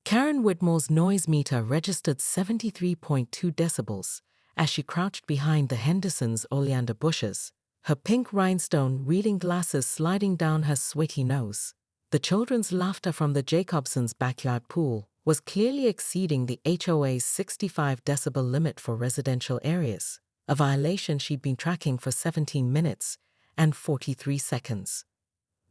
Karen Whitmore's noise meter registered 73.2 decibels as she crouched behind the Henderson's oleander bushes, her pink rhinestone reading glasses sliding down her sweaty nose. The children's laughter from the Jacobsons' backyard pool was clearly exceeding the HOA's 65 decibel limit for residential areas, a violation she'd been tracking for 17 minutes and 43 seconds.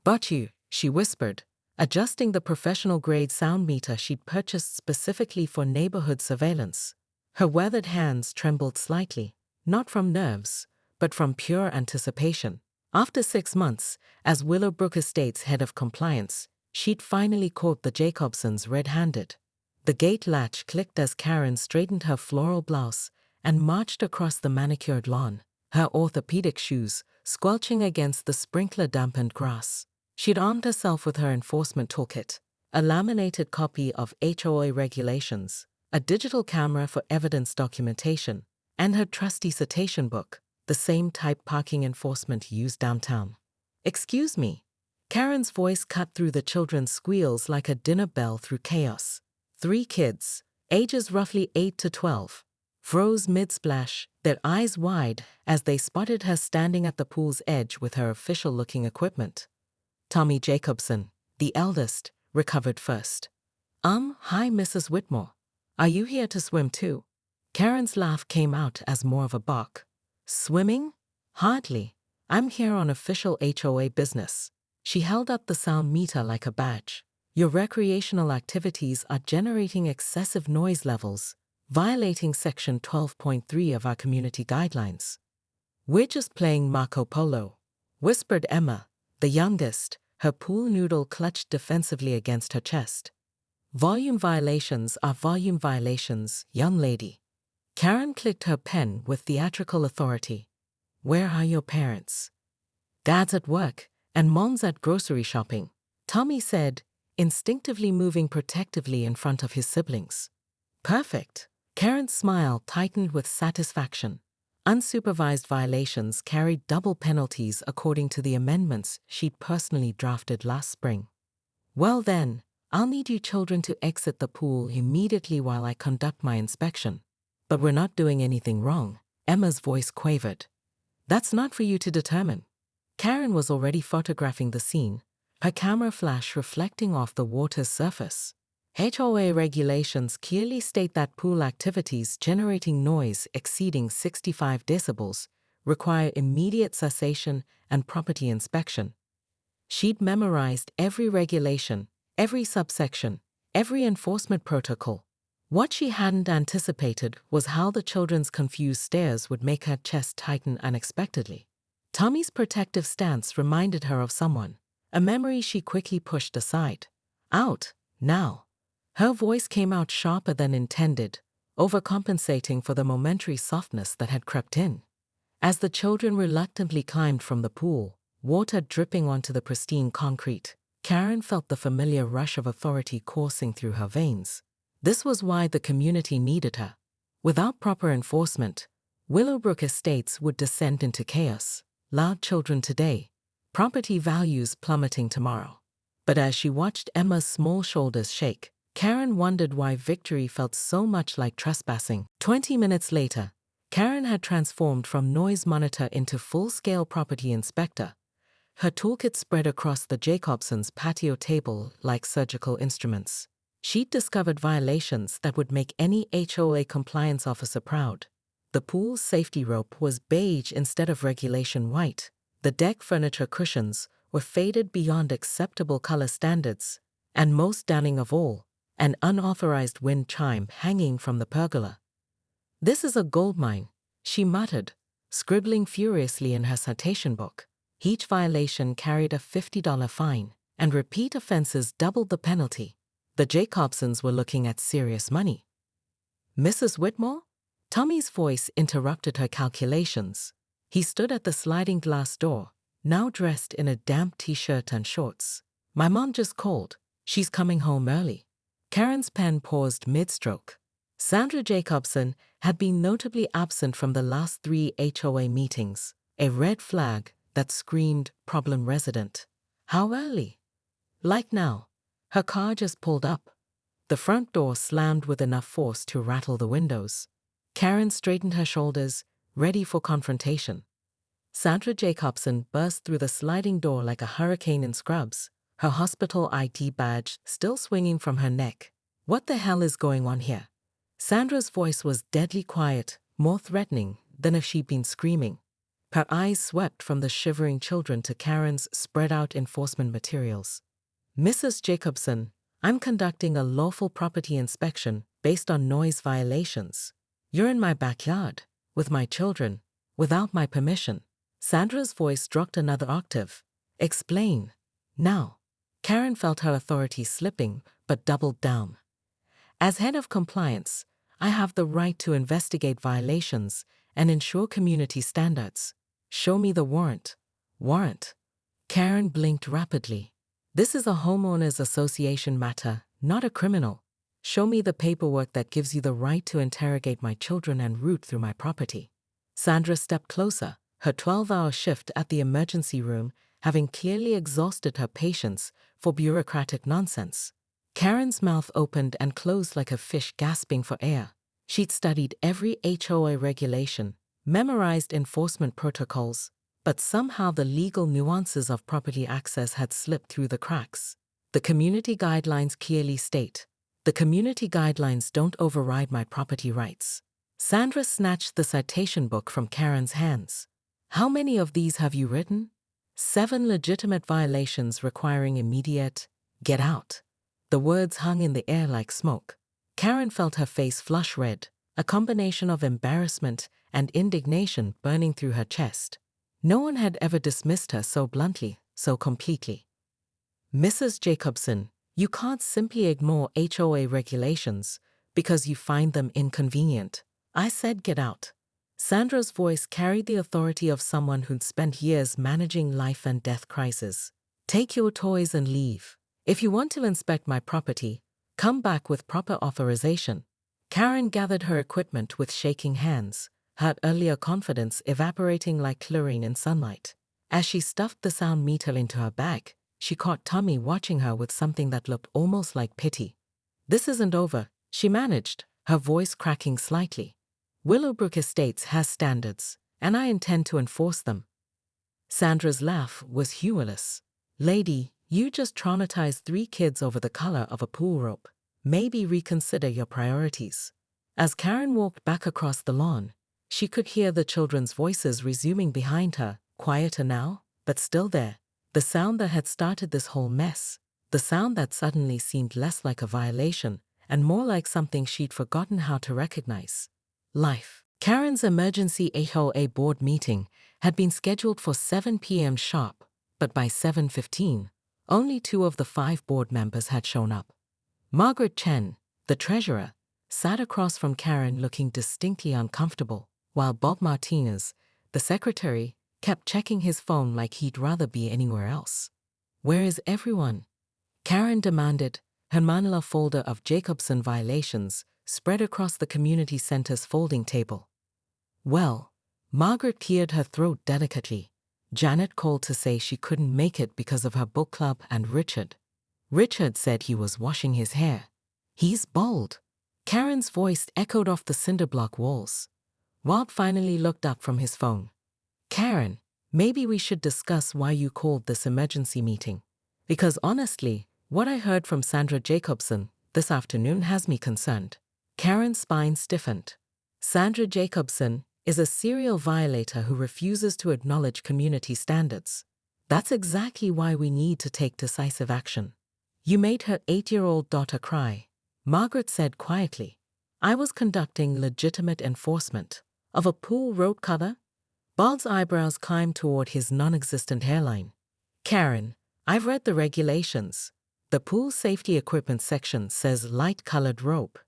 "But you," she whispered, adjusting the professional-grade sound meter she'd purchased specifically for neighborhood surveillance. Her weathered hands trembled slightly, not from nerves, but from pure anticipation. After 6 months, as Willowbrook Estates' head of compliance, she'd finally caught the Jacobsons red-handed. The gate latch clicked as Karen straightened her floral blouse and marched across the manicured lawn, her orthopedic shoes squelching against the sprinkler-dampened grass. She'd armed herself with her enforcement toolkit, a laminated copy of HOA regulations, a digital camera for evidence documentation, and her trusty citation book, the same type parking enforcement used downtown. "Excuse me." Karen's voice cut through the children's squeals like a dinner bell through chaos. 3 kids, ages roughly 8 to 12, froze mid-splash, their eyes wide as they spotted her standing at the pool's edge with her official-looking equipment. Tommy Jacobson, the eldest, recovered first. Hi, Mrs. Whitmore. Are you here to swim too?" Karen's laugh came out as more of a bark. "Swimming? Hardly. I'm here on official HOA business." She held up the sound meter like a badge. "Your recreational activities are generating excessive noise levels, violating Section 12.3 of our community guidelines." "We're just playing Marco Polo," whispered Emma, the youngest, her pool noodle clutched defensively against her chest. "Volume violations are volume violations, young lady." Karen clicked her pen with theatrical authority. "Where are your parents?" "Dad's at work, and Mom's at grocery shopping," Tommy said, instinctively moving protectively in front of his siblings. "Perfect." Karen's smile tightened with satisfaction. Unsupervised violations carried double penalties according to the amendments she'd personally drafted last spring. "Well then, I'll need you children to exit the pool immediately while I conduct my inspection." "But we're not doing anything wrong," Emma's voice quavered. "That's not for you to determine." Karen was already photographing the scene, her camera flash reflecting off the water's surface. HOA regulations clearly state that pool activities generating noise exceeding 65 decibels require immediate cessation and property inspection. She'd memorized every regulation, every subsection, every enforcement protocol. What she hadn't anticipated was how the children's confused stares would make her chest tighten unexpectedly. Tommy's protective stance reminded her of someone, a memory she quickly pushed aside. "Out, now." Her voice came out sharper than intended, overcompensating for the momentary softness that had crept in. As the children reluctantly climbed from the pool, water dripping onto the pristine concrete, Karen felt the familiar rush of authority coursing through her veins. This was why the community needed her. Without proper enforcement, Willowbrook Estates would descend into chaos. Loud children today, property values plummeting tomorrow. But as she watched Emma's small shoulders shake, Karen wondered why victory felt so much like trespassing. 20 minutes later, Karen had transformed from noise monitor into full-scale property inspector, her toolkit spread across the Jacobsons' patio table like surgical instruments. She'd discovered violations that would make any HOA compliance officer proud. The pool's safety rope was beige instead of regulation white. The deck furniture cushions were faded beyond acceptable color standards, and most damning of all, an unauthorized wind chime hanging from the pergola. "This is a goldmine," she muttered, scribbling furiously in her citation book. Each violation carried a $50 fine, and repeat offenses doubled the penalty. The Jacobsons were looking at serious money. "Mrs. Whitmore?" Tommy's voice interrupted her calculations. He stood at the sliding glass door, now dressed in a damp t-shirt and shorts. "My mom just called. She's coming home early." Karen's pen paused mid-stroke. Sandra Jacobson had been notably absent from the last 3 HOA meetings, a red flag that screamed problem resident. How early? Like now. Her car just pulled up. The front door slammed with enough force to rattle the windows. Karen straightened her shoulders, ready for confrontation. Sandra Jacobson burst through the sliding door like a hurricane in scrubs, her hospital ID badge still swinging from her neck. "What the hell is going on here?" Sandra's voice was deadly quiet, more threatening than if she'd been screaming. Her eyes swept from the shivering children to Karen's spread-out enforcement materials. "Mrs. Jacobson, I'm conducting a lawful property inspection based on noise violations. You're in my backyard, with my children, without my permission." Sandra's voice dropped another octave. "Explain. Now." Karen felt her authority slipping, but doubled down. "As head of compliance, I have the right to investigate violations and ensure community standards. Show me the warrant." "Warrant?" Karen blinked rapidly. "This is a homeowners association matter, not a criminal. Show me the paperwork that gives you the right to interrogate my children and root through my property." Sandra stepped closer, her 12-hour shift at the emergency room having clearly exhausted her patience for bureaucratic nonsense. Karen's mouth opened and closed like a fish gasping for air. She'd studied every HOA regulation, memorized enforcement protocols, but somehow the legal nuances of property access had slipped through the cracks. The community guidelines clearly state, "The community guidelines don't override my property rights." Sandra snatched the citation book from Karen's hands. "How many of these have you written?" 7 legitimate violations requiring immediate get out." The words hung in the air like smoke. Karen felt her face flush red, a combination of embarrassment and indignation burning through her chest. No one had ever dismissed her so bluntly, so completely. "Mrs. Jacobson, you can't simply ignore HOA regulations because you find them inconvenient. I said get out." Sandra's voice carried the authority of someone who'd spent years managing life and death crises. "Take your toys and leave. If you want to inspect my property, come back with proper authorization." Karen gathered her equipment with shaking hands, her earlier confidence evaporating like chlorine in sunlight. As she stuffed the sound meter into her bag, she caught Tommy watching her with something that looked almost like pity. "This isn't over," she managed, her voice cracking slightly. "Willowbrook Estates has standards, and I intend to enforce them." Sandra's laugh was humorless. "Lady, you just traumatized 3 kids over the color of a pool rope. Maybe reconsider your priorities." As Karen walked back across the lawn, she could hear the children's voices resuming behind her, quieter now, but still there. The sound that had started this whole mess. The sound that suddenly seemed less like a violation and more like something she'd forgotten how to recognize. Life. Karen's emergency HOA board meeting had been scheduled for 7 p.m. sharp, but by 7:15, only 2 of the 5 board members had shown up. Margaret Chen, the treasurer, sat across from Karen looking distinctly uncomfortable, while Bob Martinez, the secretary, kept checking his phone like he'd rather be anywhere else. "Where is everyone?" Karen demanded, her manila folder of Jacobson violations spread across the community center's folding table. "Well," Margaret cleared her throat delicately. "Janet called to say she couldn't make it because of her book club and Richard. Richard said he was washing his hair. He's bald." Karen's voice echoed off the cinderblock walls. Rob finally looked up from his phone. "Karen, maybe we should discuss why you called this emergency meeting. Because honestly, what I heard from Sandra Jacobson this afternoon has me concerned." Karen's spine stiffened. Sandra Jacobson is a serial violator who refuses to acknowledge community standards. That's exactly why we need to take decisive action. "You made her 8-year-old daughter cry," Margaret said quietly. "I was conducting legitimate enforcement of a pool road color." Bob's eyebrows climbed toward his non-existent hairline. "Karen, I've read the regulations. The pool safety equipment section says light-colored rope.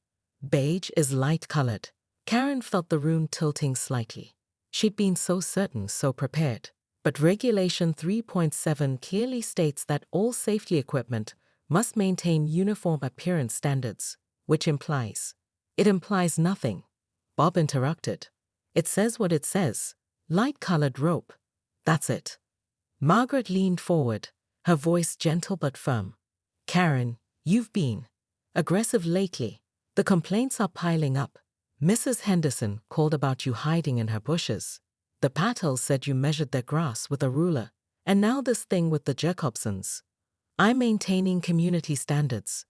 Beige is light-colored." Karen felt the room tilting slightly. She'd been so certain, so prepared. But Regulation 3.7 clearly states that all safety equipment must maintain uniform appearance standards, which implies. "It implies nothing," Bob interrupted. "It says what it says. Light-colored rope. That's it." Margaret leaned forward, her voice gentle but firm. "Karen, you've been Aggressive lately. The complaints are piling up. Mrs. Henderson called about you hiding in her bushes. The Patels said you measured their grass with a ruler. And now this thing with the Jacobsons. I'm maintaining community standards.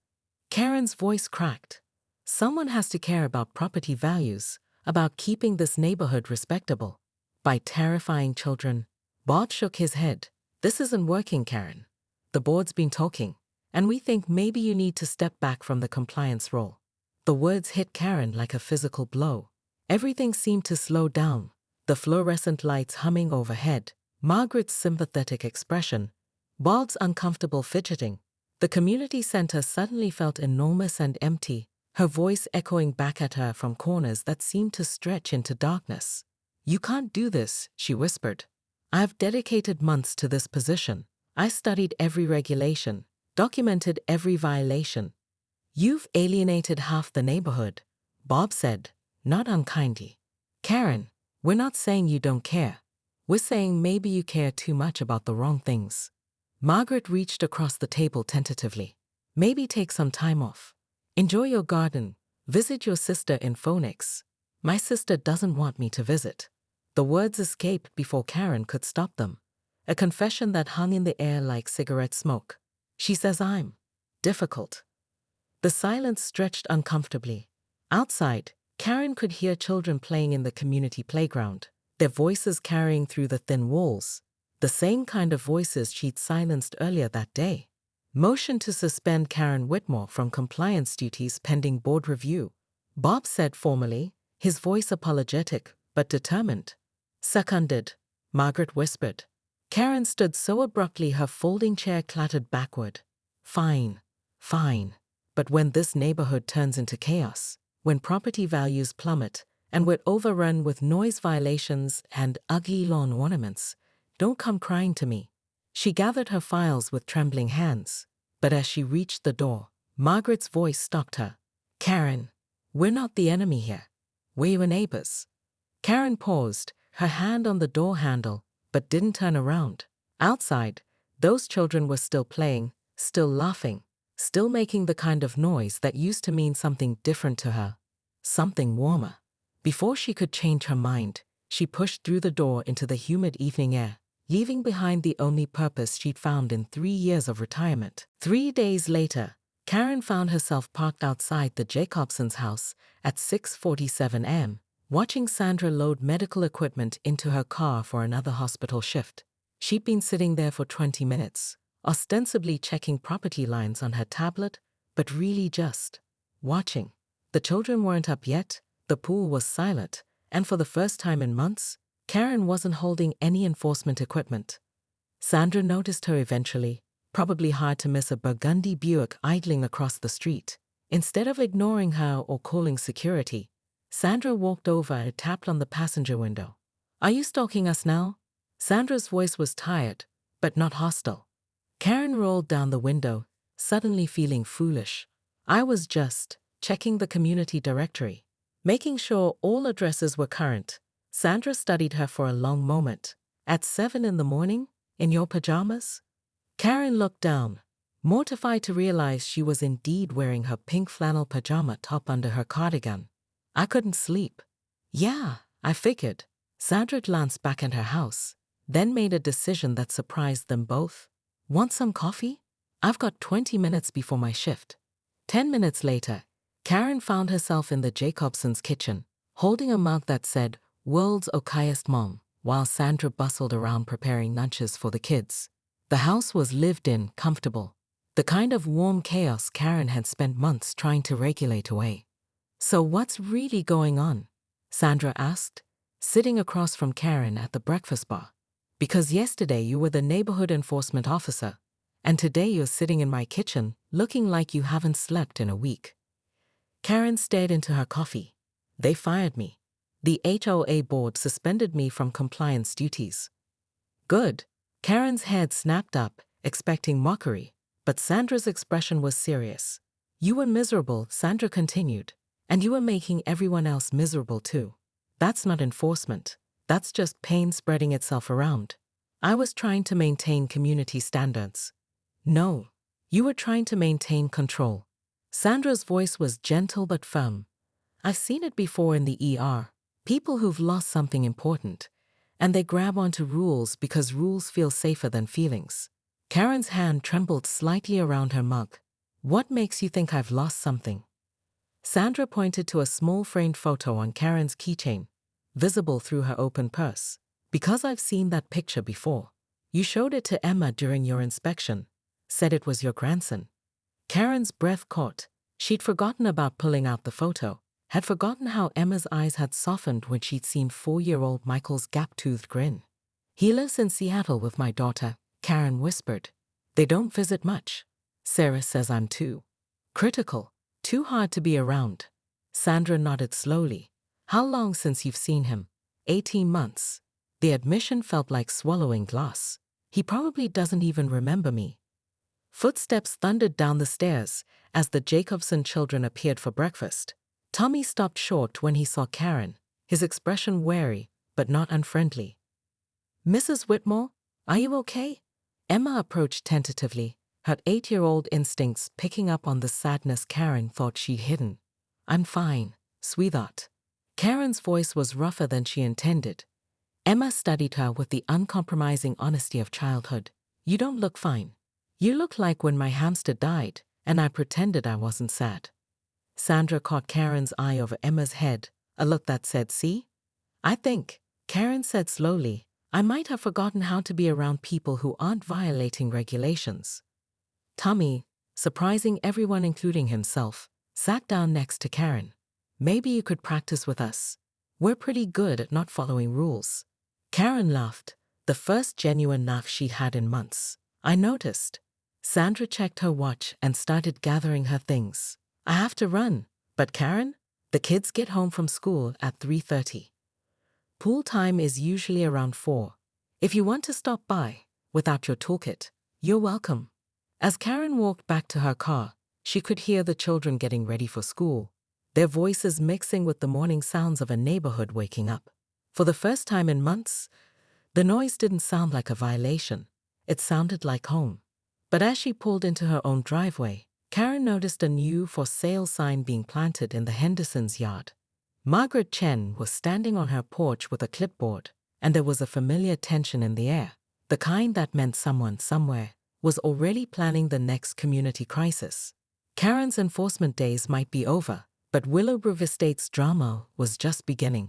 Karen's voice cracked. Someone has to care about property values, about keeping this neighborhood respectable. By terrifying children. Bob shook his head. This isn't working, Karen. The board's been talking, and we think maybe you need to step back from the compliance role. The words hit Karen like a physical blow. Everything seemed to slow down, the fluorescent lights humming overhead, Margaret's sympathetic expression, Bob's uncomfortable fidgeting. The community center suddenly felt enormous and empty, her voice echoing back at her from corners that seemed to stretch into darkness. You can't do this, she whispered. I've dedicated months to this position. I studied every regulation, documented every violation. You've alienated half the neighborhood, Bob said, not unkindly. Karen, we're not saying you don't care. We're saying maybe you care too much about the wrong things. Margaret reached across the table tentatively. Maybe take some time off. Enjoy your garden. Visit your sister in Phoenix. My sister doesn't want me to visit. The words escaped before Karen could stop them. A confession that hung in the air like cigarette smoke. She says I'm difficult. The silence stretched uncomfortably. Outside, Karen could hear children playing in the community playground, their voices carrying through the thin walls, the same kind of voices she'd silenced earlier that day. Motion to suspend Karen Whitmore from compliance duties pending board review, Bob said formally, his voice apologetic but determined. Seconded, Margaret whispered. Karen stood so abruptly her folding chair clattered backward. Fine, fine. But when this neighborhood turns into chaos, when property values plummet, and we're overrun with noise violations and ugly lawn ornaments, don't come crying to me. She gathered her files with trembling hands, but as she reached the door, Margaret's voice stopped her. Karen, we're not the enemy here. We're your neighbors. Karen paused, her hand on the door handle, but didn't turn around. Outside, those children were still playing, still laughing, still making the kind of noise that used to mean something different to her. Something warmer. Before she could change her mind, she pushed through the door into the humid evening air, leaving behind the only purpose she'd found in 3 years of retirement. 3 days later, Karen found herself parked outside the Jacobsons' house at 6:47 a.m., watching Sandra load medical equipment into her car for another hospital shift. She'd been sitting there for 20 minutes, ostensibly checking property lines on her tablet, but really just watching. The children weren't up yet, the pool was silent, and for the first time in months, Karen wasn't holding any enforcement equipment. Sandra noticed her eventually, probably hard to miss a burgundy Buick idling across the street. Instead of ignoring her or calling security, Sandra walked over and tapped on the passenger window. Are you stalking us now? Sandra's voice was tired, but not hostile. Karen rolled down the window, suddenly feeling foolish. I was just checking the community directory, making sure all addresses were current. Sandra studied her for a long moment. At 7 in the morning? In your pajamas? Karen looked down, mortified to realize she was indeed wearing her pink flannel pajama top under her cardigan. I couldn't sleep. Yeah, I figured. Sandra glanced back at her house, then made a decision that surprised them both. Want some coffee? I've got 20 minutes before my shift. 10 minutes later, Karen found herself in the Jacobsons' kitchen, holding a mug that said, World's Okayest Mom, while Sandra bustled around preparing lunches for the kids. The house was lived in, comfortable. The kind of warm chaos Karen had spent months trying to regulate away. So what's really going on? Sandra asked, sitting across from Karen at the breakfast bar. Because yesterday you were the neighborhood enforcement officer, and today you're sitting in my kitchen, looking like you haven't slept in a week. Karen stared into her coffee. They fired me. The HOA board suspended me from compliance duties. Good. Karen's head snapped up, expecting mockery, but Sandra's expression was serious. You were miserable, Sandra continued, and you were making everyone else miserable too. That's not enforcement. That's just pain spreading itself around. I was trying to maintain community standards. No, you were trying to maintain control. Sandra's voice was gentle but firm. I've seen it before in the ER. People who've lost something important, and they grab onto rules because rules feel safer than feelings. Karen's hand trembled slightly around her mug. What makes you think I've lost something? Sandra pointed to a small framed photo on Karen's keychain, visible through her open purse. Because I've seen that picture before. You showed it to Emma during your inspection. Said it was your grandson. Karen's breath caught. She'd forgotten about pulling out the photo, had forgotten how Emma's eyes had softened when she'd seen 4-year-old Michael's gap-toothed grin. He lives in Seattle with my daughter, Karen whispered. They don't visit much. Sarah says I'm too critical, too hard to be around. Sandra nodded slowly. How long since you've seen him? 18 months. The admission felt like swallowing glass. He probably doesn't even remember me. Footsteps thundered down the stairs as the Jacobson children appeared for breakfast. Tommy stopped short when he saw Karen, his expression wary but not unfriendly. Mrs. Whitmore, are you okay? Emma approached tentatively, her 8-year-old instincts picking up on the sadness Karen thought she'd hidden. I'm fine, sweetheart. Karen's voice was rougher than she intended. Emma studied her with the uncompromising honesty of childhood. You don't look fine. You look like when my hamster died, and I pretended I wasn't sad. Sandra caught Karen's eye over Emma's head, a look that said, see? I think, Karen said slowly, I might have forgotten how to be around people who aren't violating regulations. Tommy, surprising everyone including himself, sat down next to Karen. Maybe you could practice with us. We're pretty good at not following rules. Karen laughed, the first genuine laugh she'd had in months. I noticed. Sandra checked her watch and started gathering her things. I have to run, but Karen, the kids get home from school at 3:30. Pool time is usually around 4. If you want to stop by, without your toolkit, you're welcome. As Karen walked back to her car, she could hear the children getting ready for school, their voices mixing with the morning sounds of a neighborhood waking up. For the first time in months, the noise didn't sound like a violation. It sounded like home. But as she pulled into her own driveway, Karen noticed a new for sale sign being planted in the Hendersons' yard. Margaret Chen was standing on her porch with a clipboard, and there was a familiar tension in the air, the kind that meant someone somewhere was already planning the next community crisis. Karen's enforcement days might be over, but Willowbrook Estate's drama was just beginning.